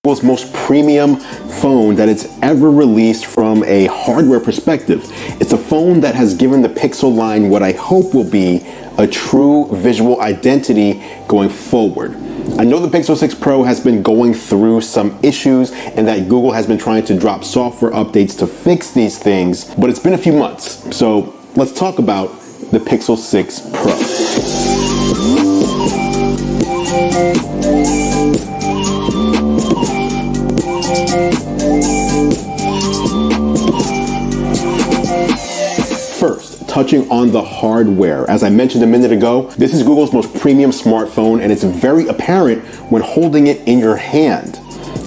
Google's most premium phone that it's ever released from a hardware perspective. It's a phone that has given the Pixel line what I hope will be a true visual identity going forward. I know the Pixel 6 Pro has been going through some issues and that Google has been trying to drop software updates to fix these things, but it's been a few months. So let's talk about the Pixel 6 Pro. First, touching on the hardware. As I mentioned a minute ago, this is Google's most premium smartphone, and it's very apparent when holding it in your hand.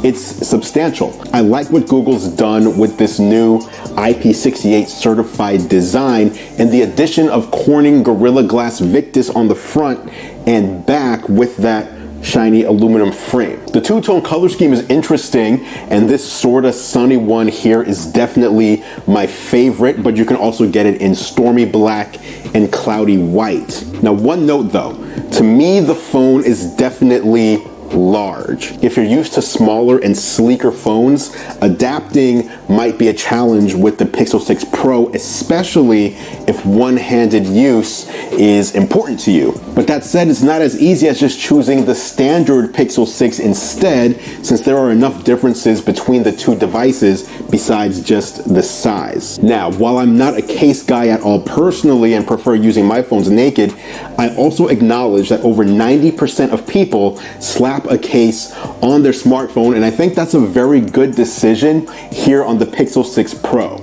It's substantial. I like what Google's done with this new IP68 certified design and the addition of Corning Gorilla Glass Victus on the front and back with that shiny aluminum frame. The two-tone color scheme is interesting, and this sort of sunny one here is definitely my favorite, but you can also get it in stormy black and cloudy white. Now, one note though, to me the phone is definitely large. If you're used to smaller and sleeker phones, adapting might be a challenge with the Pixel 6 Pro, especially if one-handed use is important to you. But that said, it's not as easy as just choosing the standard Pixel 6 instead, since there are enough differences between the two devices besides just the size. Now, while I'm not a case guy at all personally and prefer using my phones naked, I also acknowledge that over 90% of people slap a case on their smartphone, and I think that's a very good decision here on the Pixel 6 Pro.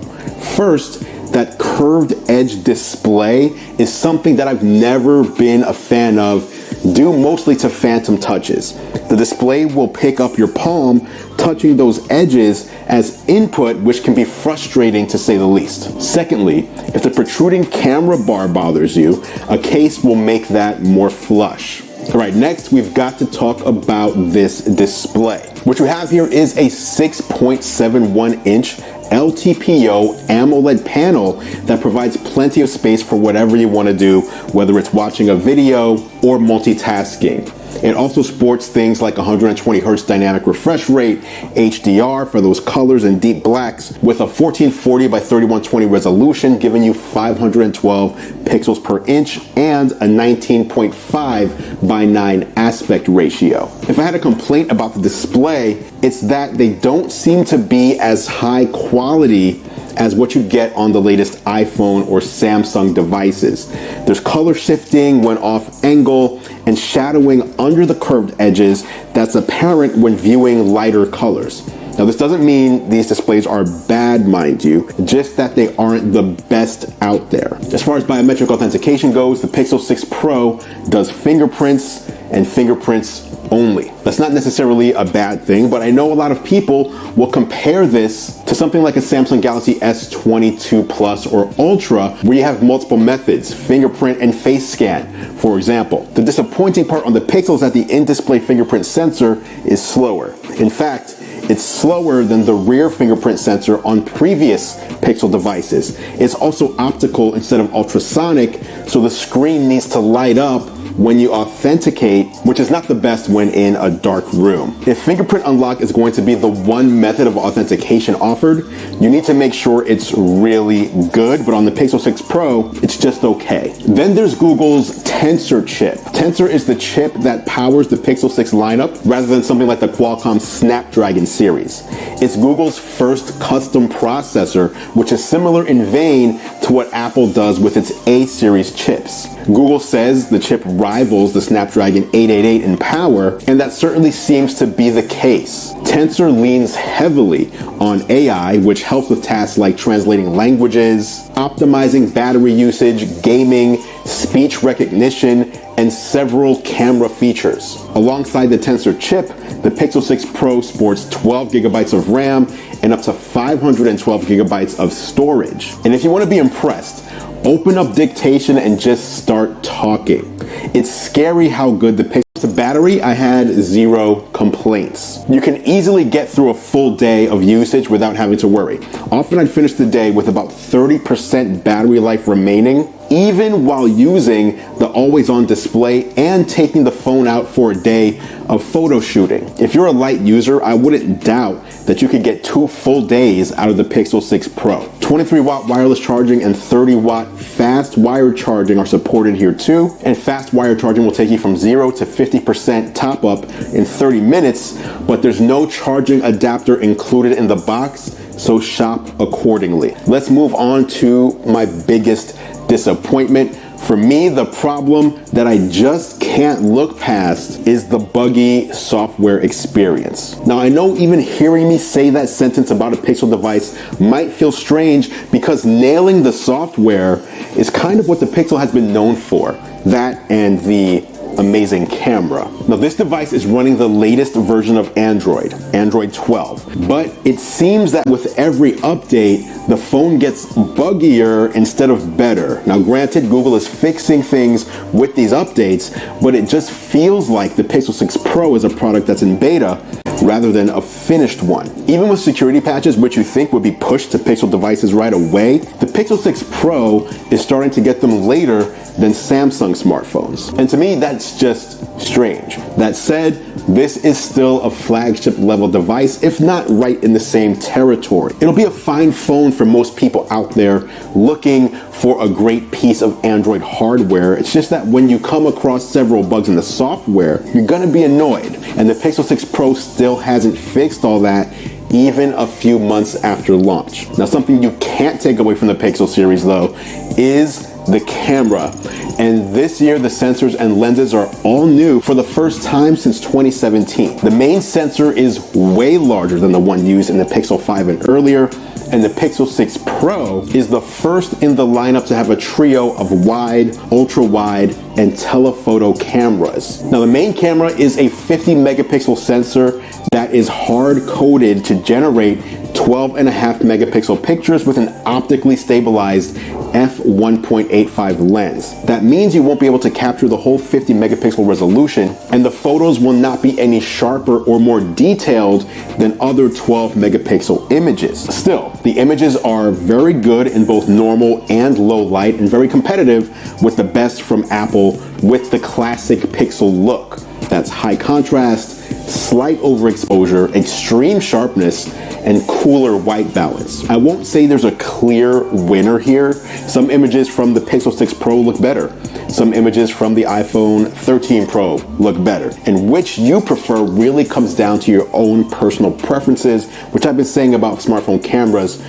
First, that curved edge display is something that I've never been a fan of, due mostly to phantom touches. The display will pick up your palm touching those edges as input, which can be frustrating to say the least. Secondly, if the protruding camera bar bothers you, a case will make that more flush. All right, next we've got to talk about this display. What you have here is a 6.71-inch LTPO AMOLED panel that provides plenty of space for whatever you want to do, whether it's watching a video or multitasking. It also sports things like 120 Hz dynamic refresh rate, HDR for those colors and deep blacks, with a 1440 by 3120 resolution, giving you 512 pixels per inch and a 19.5 by 9 aspect ratio. If I had a complaint about the display, it's that they don't seem to be as high quality as what you get on the latest iPhone or Samsung devices. There's color shifting when off angle and shadowing under the curved edges that's apparent when viewing lighter colors. Now, this doesn't mean these displays are bad, mind you, just that they aren't the best out there. As far as biometric authentication goes, the Pixel 6 Pro does fingerprints and fingerprints only. That's not necessarily a bad thing, but I know a lot of people will compare this to something like a Samsung Galaxy S22 Plus or Ultra, where you have multiple methods, fingerprint and face scan, for example. The disappointing part on the Pixel is that the in-display fingerprint sensor is slower. In fact, it's slower than the rear fingerprint sensor on previous Pixel devices. It's also optical instead of ultrasonic, so the screen needs to light up when you authenticate, which is not the best when in a dark room. If fingerprint unlock is going to be the one method of authentication offered, you need to make sure it's really good, but on the Pixel 6 Pro, it's just okay. Then there's Google's Tensor chip. Tensor is the chip that powers the Pixel 6 lineup rather than something like the Qualcomm Snapdragon series. It's Google's first custom processor, which is similar in vein to what Apple does with its A series chips. Google says the chip rivals the Snapdragon 888 in power, and that certainly seems to be the case. Tensor leans heavily on AI, which helps with tasks like translating languages, optimizing battery usage, gaming, speech recognition, and several camera features. Alongside the Tensor chip, the Pixel 6 Pro sports 12 gigabytes of RAM and up to 512 gigabytes of storage. And if you want to be impressed, open up dictation and just start talking. It's scary how good the Pixel. The battery, I had 0 complaints. You can easily get through a full day of usage without having to worry. Often I'd finish the day with about 30% battery life remaining. even while using the always-on display and taking the phone out for a day of photo shooting. If you're a light user, I wouldn't doubt that you could get 2 full days out of the Pixel 6 Pro. 23 watt wireless charging and 30 watt fast wired charging are supported here too. And fast wired charging will take you from 0 to 50% top up in 30 minutes, but there's no charging adapter included in the box, so shop accordingly. Let's move on to my biggest disappointment. For me, the problem that I just can't look past is the buggy software experience. Now, I know even hearing me say that sentence about a Pixel device might feel strange because nailing the software is kind of what the Pixel has been known for. That and the amazing camera. Now, this device is running the latest version of Android 12, but it seems that with every update, the phone gets buggier instead of better. Now, granted, Google is fixing things with these updates, but it just feels like the Pixel 6 Pro is a product that's in beta rather than a finished one. Even with security patches, which you think would be pushed to Pixel devices right away, the Pixel 6 Pro is starting to get them later than Samsung smartphones. And to me, that's just strange. That said, this is still a flagship level device, if not right in the same territory. It'll be a fine phone for most people out there looking for a great piece of Android hardware. It's just that when you come across several bugs in the software, you're gonna be annoyed. And the Pixel 6 Pro still hasn't fixed all that even a few months after launch. Now, something you can't take away from the Pixel series though is the camera. And this year, the sensors and lenses are all new for the first time since 2017. The main sensor is way larger than the one used in the Pixel 5 and earlier, and the Pixel 6 Pro is the first in the lineup to have a trio of wide, ultra wide, and telephoto cameras. Now, the main camera is a 50 megapixel sensor that is hard-coded to generate 12.5 megapixel pictures with an optically stabilized f1.85 lens. That means you won't be able to capture the whole 50 megapixel resolution, and the photos will not be any sharper or more detailed than other 12 megapixel images. Still, the images are very good in both normal and low light and very competitive with the best from Apple with the classic Pixel look. That's high contrast, slight overexposure, extreme sharpness, and cooler white balance. I won't say there's a clear winner here. Some images from the Pixel 6 Pro look better. Some images from the iPhone 13 Pro look better. And which you prefer really comes down to your own personal preferences, which I've been saying about smartphone cameras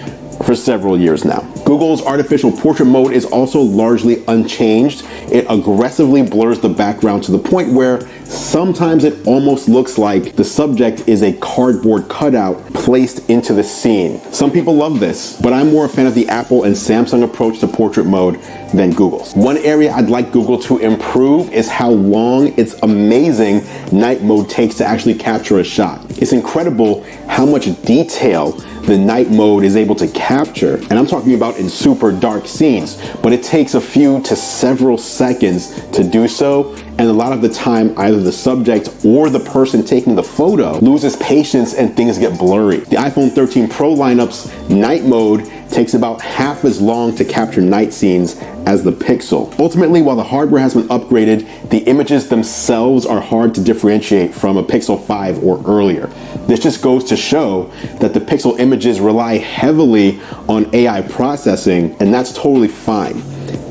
for several years now. Google's artificial portrait mode is also largely unchanged. It aggressively blurs the background to the point where sometimes it almost looks like the subject is a cardboard cutout placed into the scene. Some people love this, but I'm more a fan of the Apple and Samsung approach to portrait mode than Google's. One area I'd like Google to improve is how long its amazing night mode takes to actually capture a shot. It's incredible how much detail the night mode is able to capture, and I'm talking about in super dark scenes, but it takes a few to several seconds to do so, and a lot of the time either the subject or the person taking the photo loses patience and things get blurry. The iPhone 13 Pro lineup's night mode takes about half as long to capture night scenes as the Pixel. Ultimately, while the hardware has been upgraded, the images themselves are hard to differentiate from a Pixel 5 or earlier. This just goes to show that the Pixel images rely heavily on AI processing, and that's totally fine.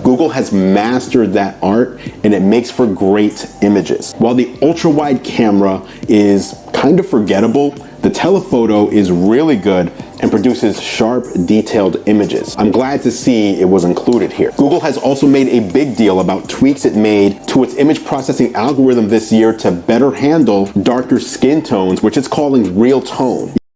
Google has mastered that art, and it makes for great images. While the ultra-wide camera is kind of forgettable, the telephoto is really good and produces sharp, detailed images. I'm glad to see it was included here. Google has also made a big deal about tweaks it made to its image processing algorithm this year to better handle darker skin tones, which it's calling real tone.